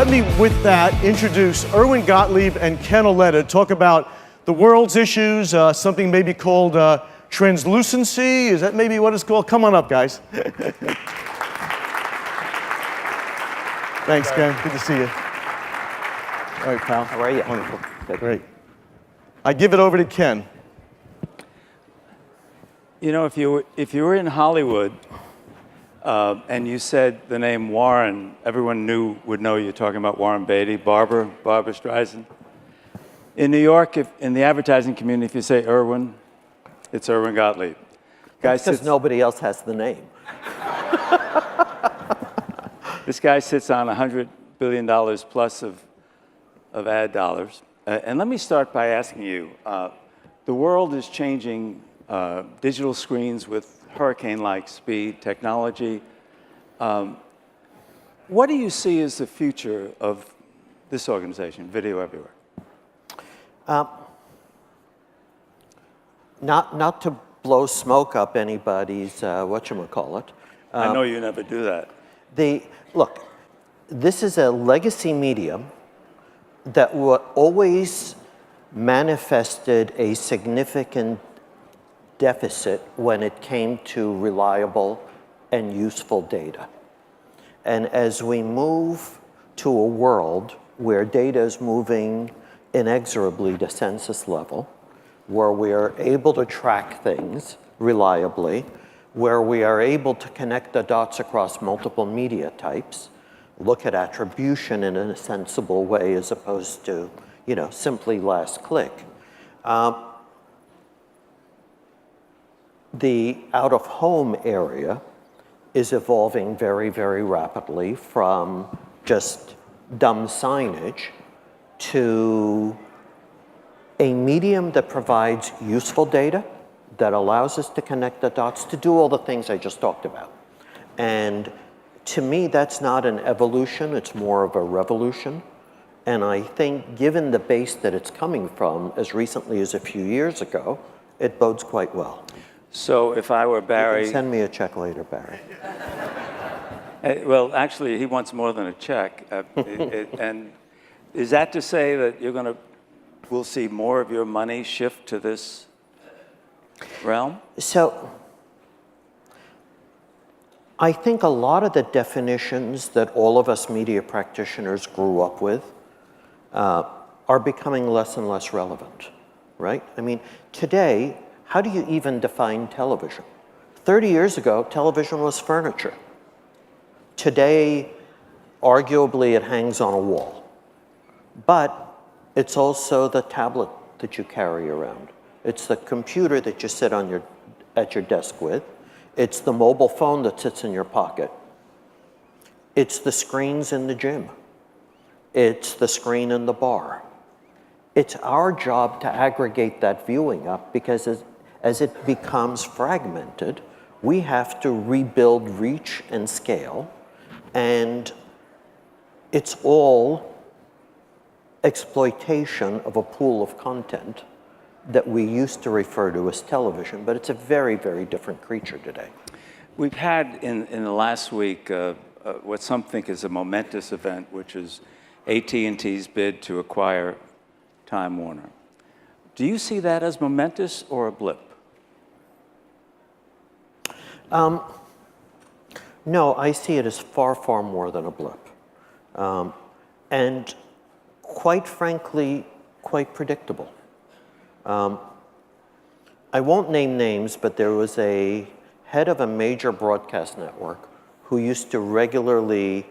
let me, with that, introduce Irwin Gotlieb and Ken Auletta to talk about the world's issues, something maybe called translucency. Is that maybe what it's called? Come on up, guys. Thanks, Ken. Good to see you. All right, pal. How are you? Wonderful. Good. Great. I give it over to Ken. You know, if you were in Hollywood and you said the name Warren, everyone would know you're talking about Warren Beatty, Barbara Streisand. In New York, in the advertising community, if you say Irwin, it's Irwin Gotlieb. Because nobody else has the name. This guy sits on $100 billion plus of ad dollars. And let me start by asking you, the world is changing, digital screens with hurricane-like speed, technology. What do you see as the future of this organization, Video Everywhere? Not to blow smoke up anybody's whatchamacallit. I know you never do that. Look, this is a legacy medium that always manifested a significant deficit when it came to reliable and useful data. And as we move to a world where data is moving inexorably to census level, where we are able to track things reliably, where we are able to connect the dots across multiple media types, look at attribution in a sensible way as opposed to, simply last click. The out-of-home area is evolving very, very rapidly from just dumb signage to a medium that provides useful data, that allows us to connect the dots, to do all the things I just talked about. And to me, that's not an evolution, it's more of a revolution. And I think given the base that it's coming from, as recently as a few years ago, it bodes quite well. So if I were Barry... You can send me a check later, Barry. Well, actually, he wants more than a check. And is that to say that we'll see more of your money shift to this realm? So I think a lot of the definitions that all of us media practitioners grew up with are becoming less and less relevant, right? I mean, today, how do you even define television? 30 years ago, television was furniture. Today, arguably, it hangs on a wall. But it's also the tablet that you carry around. It's the computer that you sit at your desk with. It's the mobile phone that sits in your pocket. It's the screens in the gym. It's the screen in the bar. It's our job to aggregate that viewing up because as it becomes fragmented, we have to rebuild reach and scale. And it's all exploitation of a pool of content that we used to refer to as television, but it's a very, very different creature today. We've had in the last week what some think is a momentous event, which is AT&T's bid to acquire Time Warner. Do you see that as momentous or a blip? No, I see it as far, far more than a blip. And quite frankly, quite predictable. I won't name names, but there was a head of a major broadcast network who used to regularly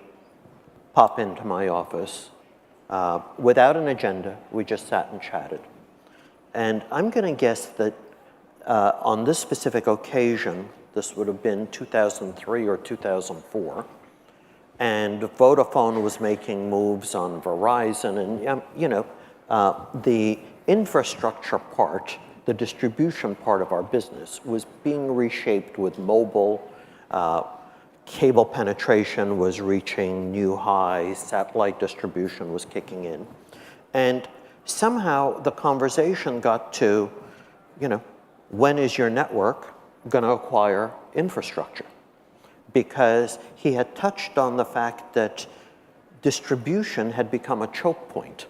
pop into my office without an agenda. We just sat and chatted. And I'm going to guess that on this specific occasion, this would have been 2003 or 2004, and Vodafone was making moves on Verizon, and the infrastructure part, the distribution part of our business was being reshaped with mobile. Cable penetration was reaching new highs, satellite distribution was kicking in. And somehow the conversation got to, when is your network going to acquire infrastructure? Because he had touched on the fact that distribution had become a choke point.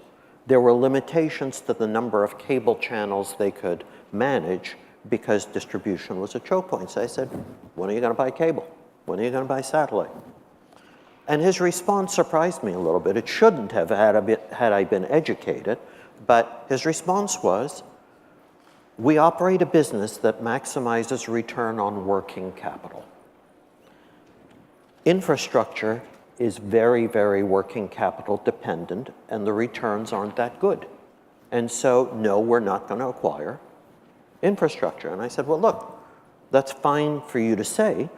There were limitations to the number of cable channels they could manage because distribution was a choke point. So I said, when are you going to buy cable? When are you going to buy satellite? And his response surprised me a little bit. It shouldn't have had I been educated, but his response was, we operate a business that maximizes return on working capital. Infrastructure is very, very working capital dependent, and the returns aren't that good. And so, no, we're not going to acquire infrastructure. And I said, well, look, that's fine for you to say,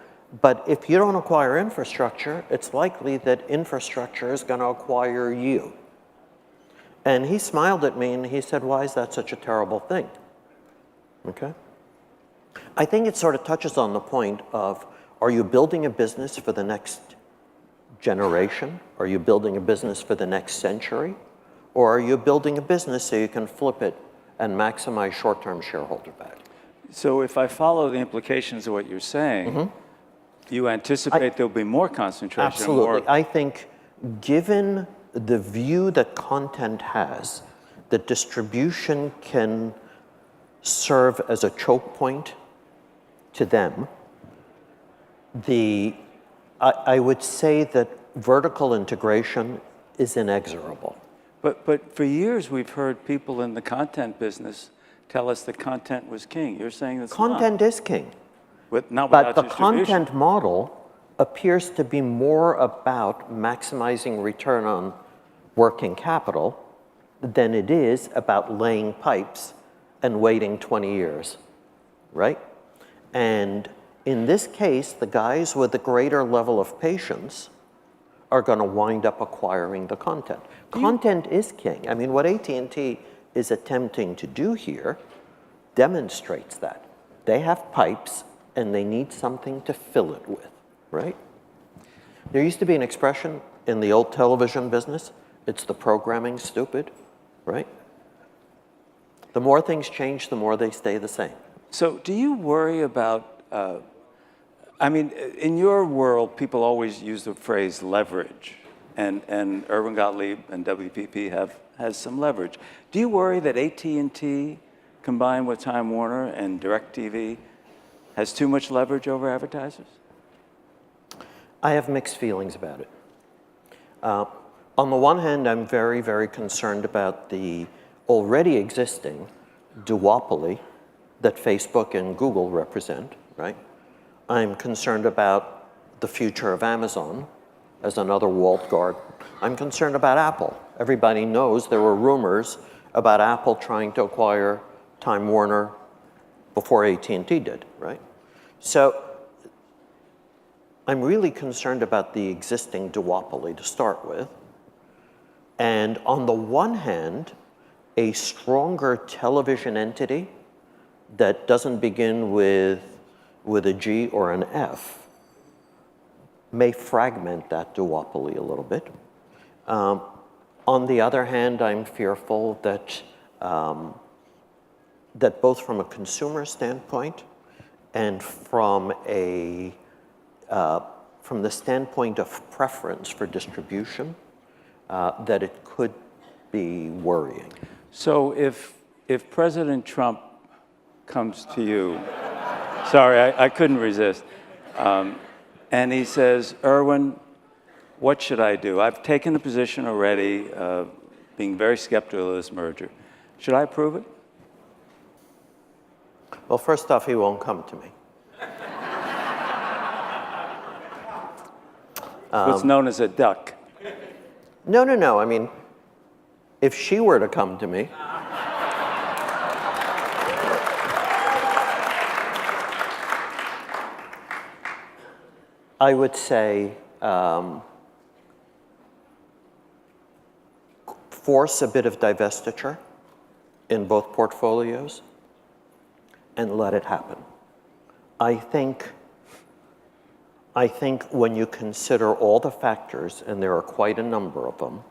but if you don't acquire infrastructure, it's likely that infrastructure is going to acquire you. And he smiled at me and he said, why is that such a terrible thing? Okay? I think it sort of touches on the point of, are you building a business for the next generation? Are you building a business for the next century? Or are you building a business so you can flip it and maximize short-term shareholder value? So if I follow the implications of what you're saying, you anticipate there'll be more concentration? Absolutely. I think given the view that content has, that distribution can serve as a choke point to them, I would say that vertical integration is inexorable. But for years, we've heard people in the content business tell us that content was king. You're saying that's Content is king. Not But without the distribution. content model appears to be more about maximizing return on working capital than it is about laying pipes and waiting 20 years, right? And in this case, the guys with the greater level of patience are going to wind up acquiring the content. Content is king. I mean, what AT&T is attempting to do here demonstrates that. They have pipes and they need something to fill it with, right? There used to be an expression in the old television business, it's the programming stupid, right? The more things change, the more they stay the same. So do you worry about, I mean, in your world, people always use the phrase leverage, and Irwin Gotlieb and WPP has some leverage. Do you worry that AT&T combined with Time Warner and DirecTV has too much leverage over advertisers? I have mixed feelings about it. On the one hand, I'm very, very concerned about the already existing duopoly that Facebook and Google represent, right? I'm concerned about the future of Amazon as another walled garden. I'm concerned about Apple. Everybody knows there were rumors about Apple trying to acquire Time Warner before AT&T did, right? So I'm really concerned about the existing duopoly to start with. And on the one hand, a stronger television entity that doesn't begin with a G or an F may fragment that duopoly a little bit. On the other hand, I'm fearful that that both from a consumer standpoint and from the standpoint of preference for distribution, that it could be worrying. So if President Trump comes to you, sorry, I couldn't resist, and he says, Irwin, what should I do? I've taken a position already, being very skeptical of this merger. Should I approve it? Well, first off, he won't come to me. What's known as a duck. No. I mean, if she were to come to me, I would say force a bit of divestiture in both portfolios and let it happen. I think when you consider all the factors, and there are quite a number of them,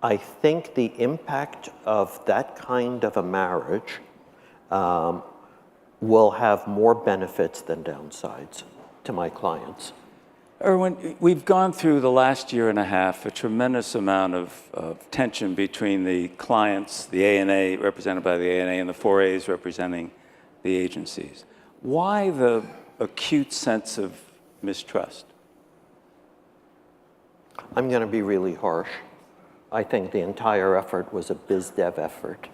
I think the impact of that kind of a marriage will have more benefits than downsides to my clients. Irwin, we've gone through the last year and a half a tremendous amount of tension between the clients, the ANA, represented by the ANA, and the 4As representing the agencies. Why the acute sense of mistrust? I'm going to be really harsh. I think the entire effort was a biz dev effort.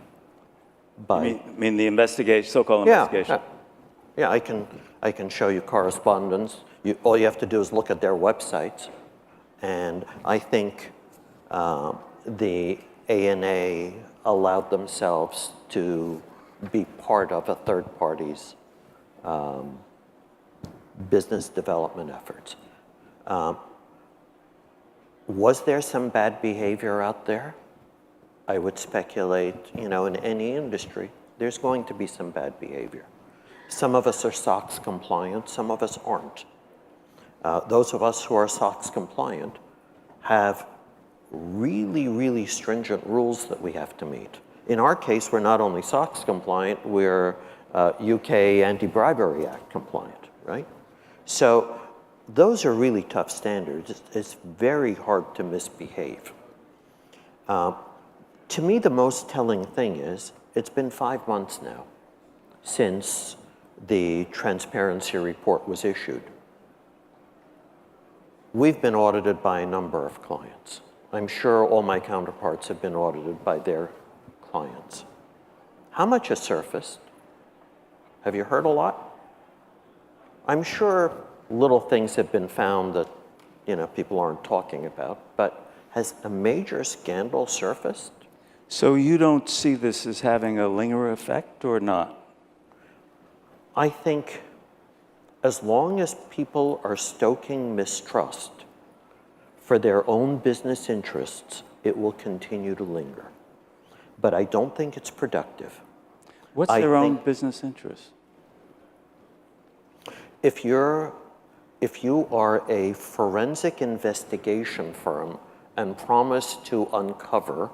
You mean the investigation, so-called investigation? Yeah, I can show you correspondence. All you have to do is look at their websites. And I think the ANA allowed themselves to be part of a third party's business development efforts. Was there some bad behavior out there? I would speculate, in any industry, there's going to be some bad behavior. Some of us are SOX compliant, some of us aren't. Those of us who are SOX compliant have really, really stringent rules that we have to meet. In our case, we're not only SOX compliant, we're UK Anti-Bribery Act compliant, right? So those are really tough standards. It's very hard to misbehave. To me, the most telling thing is, it's been 5 months now since the transparency report was issued. We've been audited by a number of clients. I'm sure all my counterparts have been audited by their clients. How much has surfaced? Have you heard a lot? I'm sure little things have been found that people aren't talking about, but has a major scandal surfaced? So you don't see this as having a lingering effect or not? I think as long as people are stoking mistrust for their own business interests, it will continue to linger. But I don't think it's productive. What's their own business interest? If you are a forensic investigation firm and promise to uncover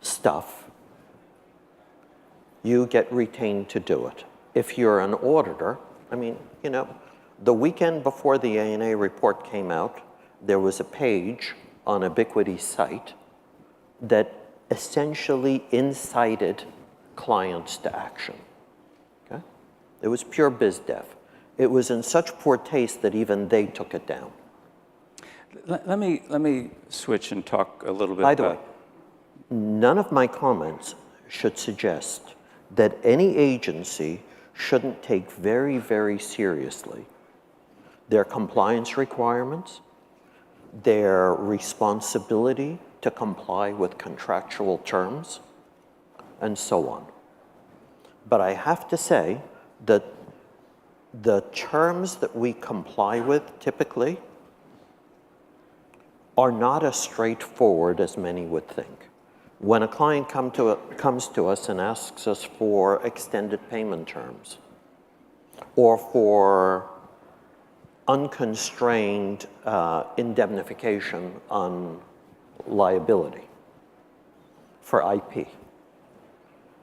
stuff, you get retained to do it. If you're an auditor, the weekend before the ANA report came out, there was a page on Ubiquity's site that essentially incited clients to action. Okay? It was pure biz dev. It was in such poor taste that even they took it down. Let me switch and talk a little bit By the way, none of my comments should suggest that any agency shouldn't take very, very seriously their compliance requirements, their responsibility to comply with contractual terms, and so on. But I have to say that the terms that we comply with typically are not as straightforward as many would think. When a client comes to us and asks us for extended payment terms or for unconstrained indemnification on liability for IP,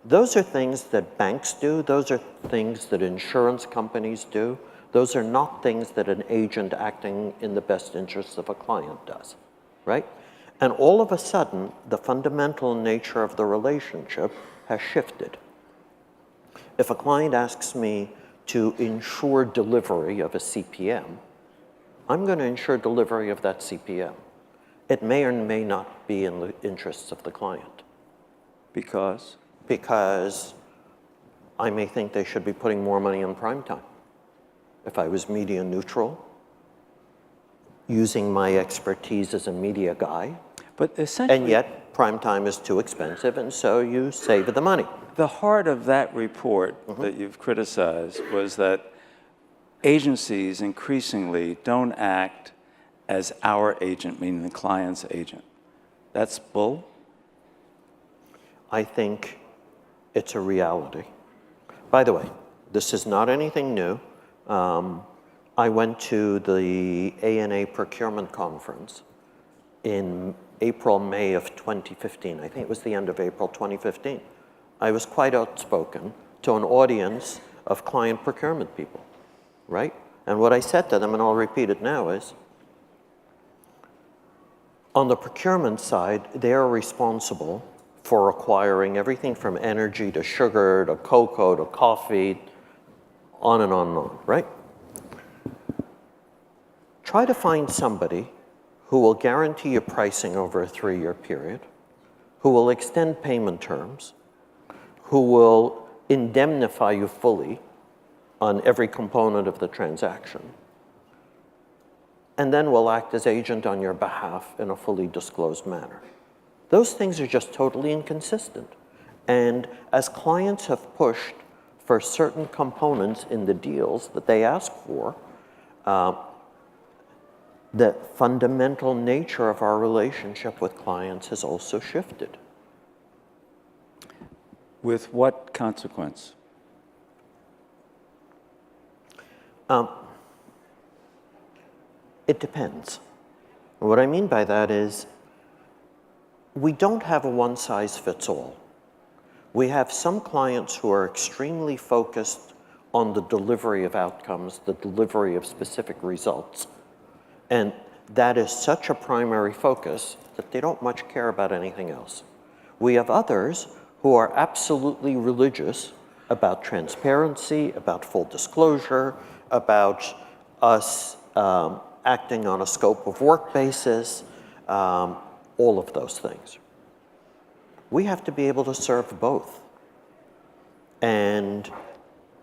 those are things that banks do. Those are things that insurance companies do. Those are not things that an agent acting in the best interests of a client does, right? And all of a sudden, the fundamental nature of the relationship has shifted. If a client asks me to ensure delivery of a CPM, I'm going to ensure delivery of that CPM. It may or may not be in the interests of the client. Because? Because I may think they should be putting more money on prime time. If I was media neutral, using my expertise as a media guy, but essentially, and yet prime time is too expensive, and so you save the money. The heart of that report that you've criticized was that agencies increasingly don't act as our agent, meaning the client's agent. That's bull? I think it's a reality. By the way, this is not anything new. I went to the ANA procurement conference in April, May of 2015. I think it was the end of April 2015. I was quite outspoken to an audience of client procurement people, right? And what I said to them, and I'll repeat it now, is on the procurement side, they are responsible for acquiring everything from energy to sugar to cocoa to coffee, on and on and on, right? Try to find somebody who will guarantee you pricing over a 3-year period, who will extend payment terms, who will indemnify you fully on every component of the transaction, and then will act as agent on your behalf in a fully disclosed manner. Those things are just totally inconsistent. And as clients have pushed for certain components in the deals that they ask for, the fundamental nature of our relationship with clients has also shifted. With what consequence? It depends. And what I mean by that is we don't have a one-size-fits-all. We have some clients who are extremely focused on the delivery of outcomes, the delivery of specific results. And that is such a primary focus that they don't much care about anything else. We have others who are absolutely religious about transparency, about full disclosure, about us acting on a scope of work basis, all of those things. We have to be able to serve both. And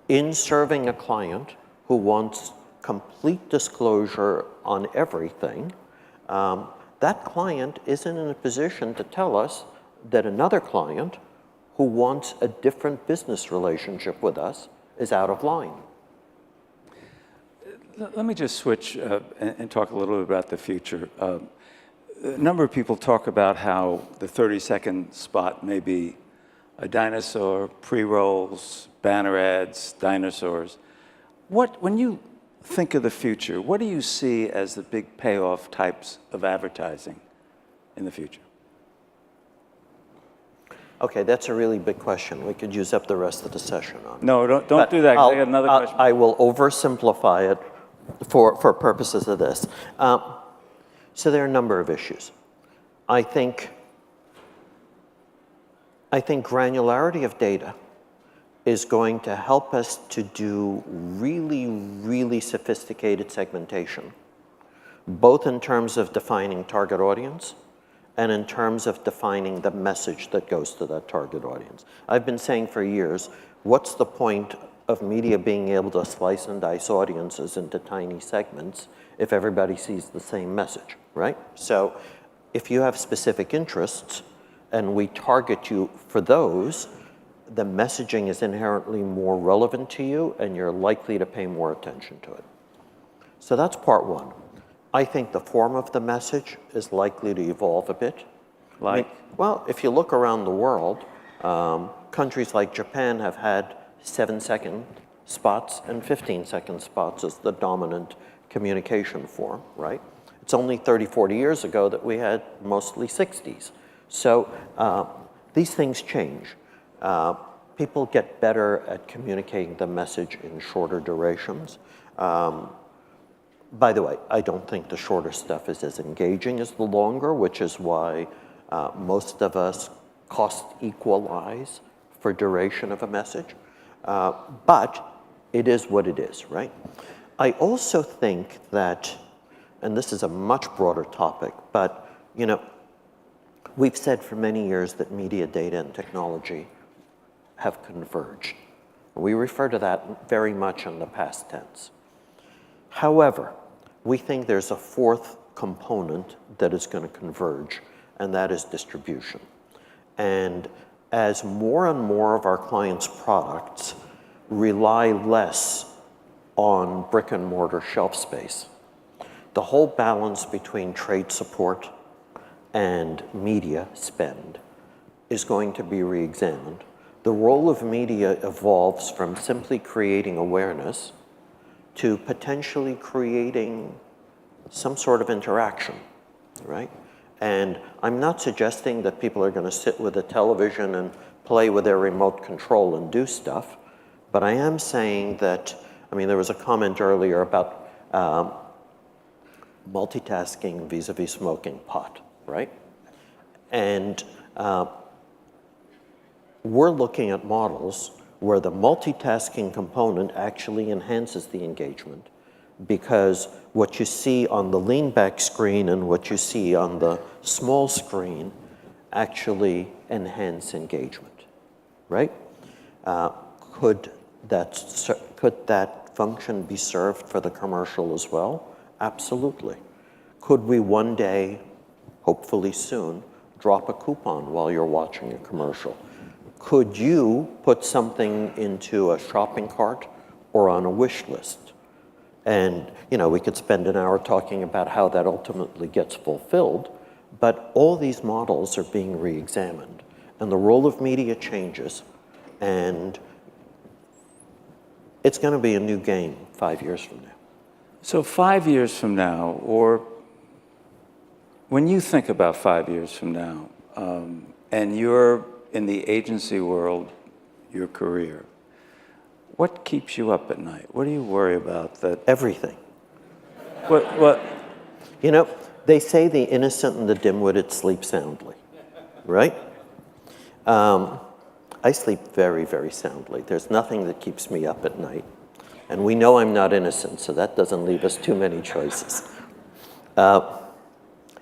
in serving a client who wants complete disclosure on everything, that client isn't in a position to tell us that another client who wants a different business relationship with us is out of line. Let me just switch and talk a little bit about the future. A number of people talk about how the 30-second spot may be a dinosaur, pre-rolls, banner ads, dinosaurs. When you think of the future, what do you see as the big payoff types of advertising in the future? Okay, that's a really big question. We could use up the rest of the session on it. No, don't do that, 'cause I got another question. I will oversimplify it for purposes of this. So there are a number of issues. I think granularity of data is going to help us to do really, really sophisticated segmentation, both in terms of defining target audience and in terms of defining the message that goes to that target audience. I've been saying for years, what's the point of media being able to slice and dice audiences into tiny segments if everybody sees the same message, right? So if you have specific interests and we target you for those, the messaging is inherently more relevant to you and you're likely to pay more attention to it. So that's part one. I think the form of the message is likely to evolve a bit. Like? Well, if you look around the world, countries like Japan have had 7-second spots and 15-second spots as the dominant communication form, right? It's only 30, 40 years ago that we had mostly 60s. So these things change. People get better at communicating the message in shorter durations. By the way, I don't think the shorter stuff is as engaging as the longer, which is why most of us cost equalize for duration of a message. But it is what it is, right? I also think that, and this is a much broader topic, but you know, we've said for many years that media, data, and technology have converged. We refer to that very much in the past tense. However, we think there's a fourth component that is going to converge, and that is distribution. And as more and more of our clients' products rely less on brick and mortar shelf space, the whole balance between trade support and media spend is going to be re-examined. The role of media evolves from simply creating awareness to potentially creating some sort of interaction, right? And I'm not suggesting that people are going to sit with a television and play with their remote control and do stuff, but I am saying that, mean, there was a comment earlier about multitasking vis-a-vis smoking pot, right? And we're looking at models where the multitasking component actually enhances the engagement, because what you see on the lean back screen and what you see on the small screen actually enhance engagement, right? Could that function be served for the commercial as well? Absolutely. Could we one day, hopefully soon, drop a coupon while you're watching a commercial? Could you put something into a shopping cart or on a wish list? And, you know, we could spend an hour talking about how that ultimately gets fulfilled, but all these models are being re-examined, and the role of media changes, and it's going to be a new game 5 years from now. So 5 years from now, or when you think about 5 years from now, and you're in the agency world, your career, what keeps you up at night? What do you worry about? Everything. What? You know, they say the innocent and the dim-witted sleep soundly, right? I sleep very, very soundly. There's nothing that keeps me up at night. And we know I'm not innocent, so that doesn't leave us too many choices.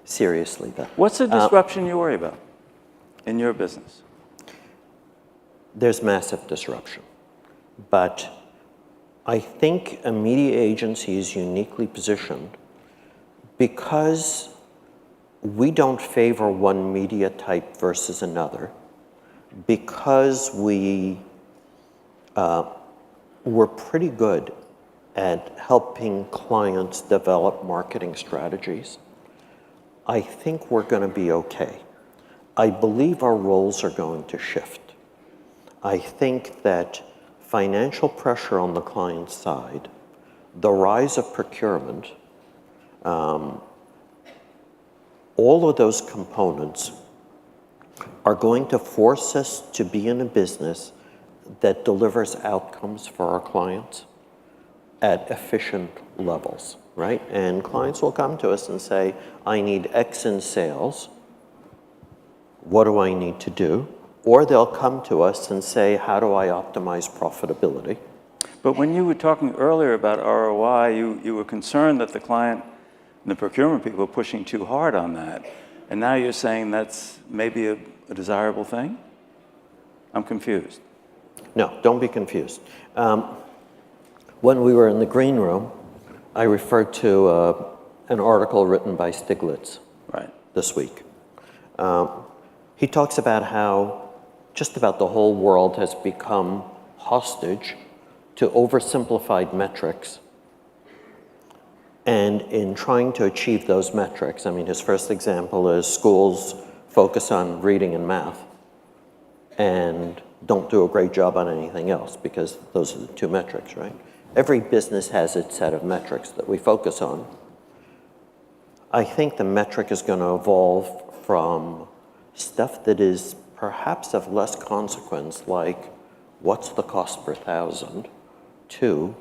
Seriously, though. What's the disruption you worry about in your business? There's massive disruption. But I think a media agency is uniquely positioned because we don't favor one media type versus another, because we're pretty good at helping clients develop marketing strategies. I think we're going to be okay. I believe our roles are going to shift. I think that financial pressure on the client side, the rise of procurement, all of those components are going to force us to be in a business that delivers outcomes for our clients at efficient levels, right? And clients will come to us and say, I need X in sales. What do I need to do? Or they'll come to us and say, how do I optimize profitability? But when you were talking earlier about ROI, you were concerned that the client and the procurement people were pushing too hard on that. And now you're saying that's maybe a desirable thing? I'm confused. No, don't be confused. When we were in the green room, I referred to an article written by Stiglitz this week. He talks about how just about the whole world has become hostage to oversimplified metrics. And in trying to achieve those metrics, I mean, his first example is schools focus on reading and math and don't do a great job on anything else, because those are the two metrics, right? Every business has its set of metrics that we focus on. I think the metric is going to evolve from stuff that is perhaps of less consequence, like what's the cost per thousand, to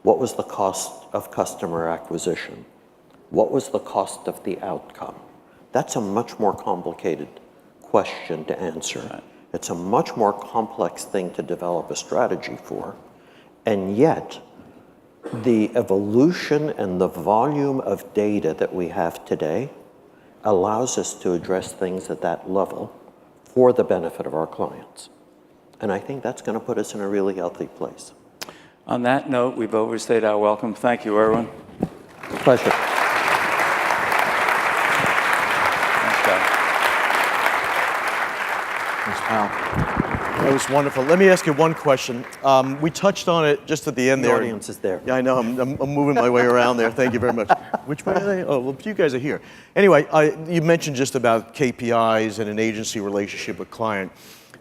what was the cost of customer acquisition? What was the cost of the outcome? That's a much more complicated question to answer. Right. It's a much more complex thing to develop a strategy for. And yet, the evolution and the volume of data that we have today allows us to address things at that level for the benefit of our clients. And I think that's going to put us in a really healthy place. On that note, we've overstayed our welcome. Thank you, Irwin. Pleasure. Thanks, Scott. Thanks, pal. That was wonderful. Let me ask you one question. We touched on it just at the end there. The audience is there. Yeah, I know. I'm moving my way around there. Thank you very much. Which way are they? Oh, well, you guys are here. Anyway, you mentioned just about KPIs and an agency relationship with client.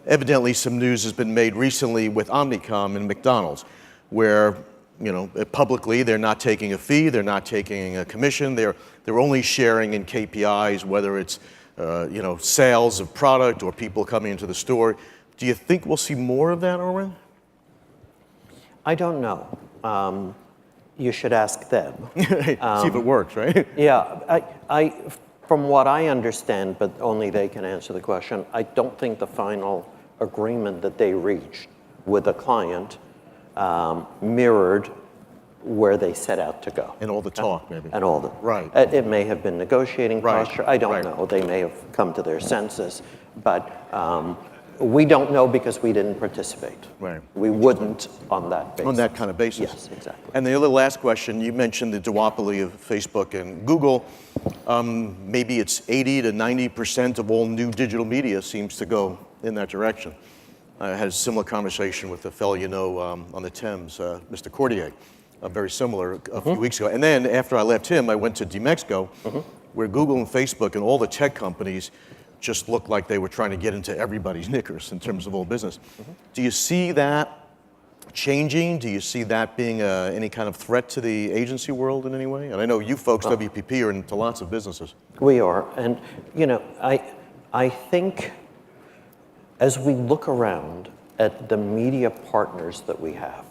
Evidently, some news has been made recently with Omnicom and McDonald's, where, you know, publicly they're not taking a fee, they're not taking a commission, they're only sharing in KPIs, whether it's you know, sales of product or people coming into the store. Do you think we'll see more of that, Irwin? I don't know. you should ask them. See if it works, right? Yeah, from what I understand, but only they can answer the question, I don't think the final agreement that they reached with the client mirrored where they set out to go. And all the talk, maybe. And all the, Right. It may have been negotiating Right, posture. I don't right. know. They may have come to their senses, but we don't know because we didn't participate. Right. We wouldn't on that basis. On that kind of basis. Yes, exactly. And the other last question, you mentioned the duopoly of Facebook and Google. Maybe it's 80 to 90% of all new digital media seems to go in that direction. I had a similar conversation with a fellow you know on the Thames, Mr. Cordier, very similar a few weeks ago. And then after I left him, I went to DMexco, where Google and Facebook and all the tech companies just looked like they were trying to get into everybody's knickers in terms of all business. Do you see that changing? Do you see that being any kind of threat to the agency world in any way? And I know you folks, WPP, are into lots of businesses. We are, and you know, I think as we look around at the media partners that we have,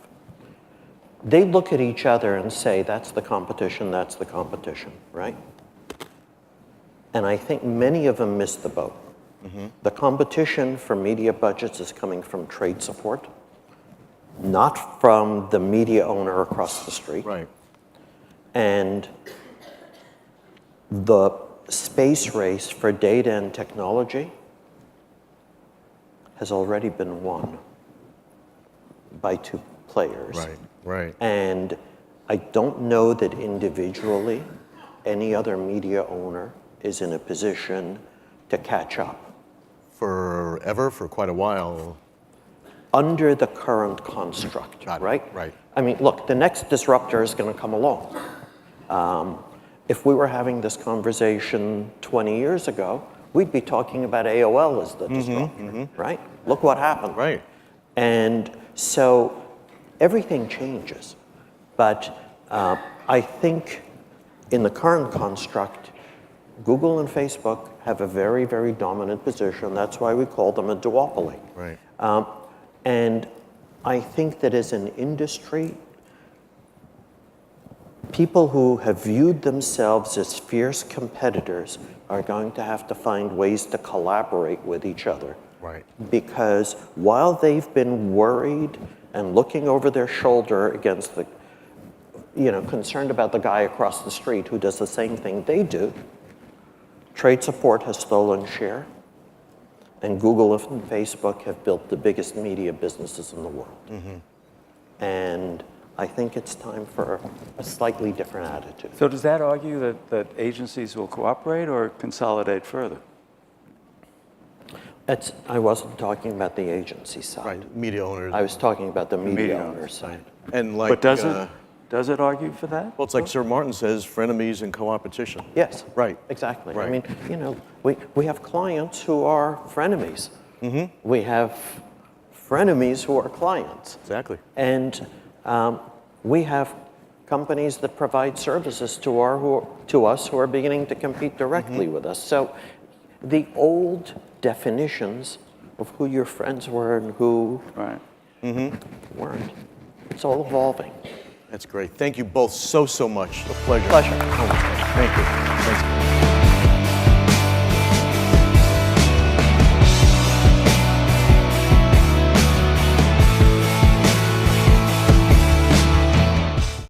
they look at each other and say, that's the competition, right? And I think many of them miss the boat. The competition for media budgets is coming from trade support, not from the media owner across the street. Right. And the space race for data and technology has already been won by two players. Right, right. And I don't know that individually any other media owner is in a position to catch up. Forever, for quite a while. Under the current construct, Got it, right? right. I mean, look, the next disruptor is going to come along. If we were having this conversation 20 years ago, we'd be talking about AOL as the disruptor, right? Look what happened. Right. And so everything changes. But I think in the current construct, Google and Facebook have a very, very dominant position. That's why we call them a duopoly. Right. And I think that as an industry, people who have viewed themselves as fierce competitors are going to have to find ways to collaborate with each other. Right. Because while they've been worried and looking over their shoulder against the, concerned about the guy across the street who does the same thing they do, trade support has stolen share, and Google and Facebook have built the biggest media businesses in the world. And I think it's time for a slightly different attitude. So does that argue that agencies will cooperate or consolidate further? I wasn't talking about the agency side. Right. Media owners. I was talking about the media media owner side. And like, But does it argue for that? well, it's like Sir Martin says, frenemies and co-opetition. Yes. Right. Exactly. Right. I mean, we have clients who are frenemies. We have frenemies who are clients. Exactly. And we have companies that provide services to us who are beginning to compete directly with us. So the old definitions of who your friends were and who weren't, it's all evolving. That's great. Thank you both so much. A pleasure. Pleasure. Thank you. Thanks.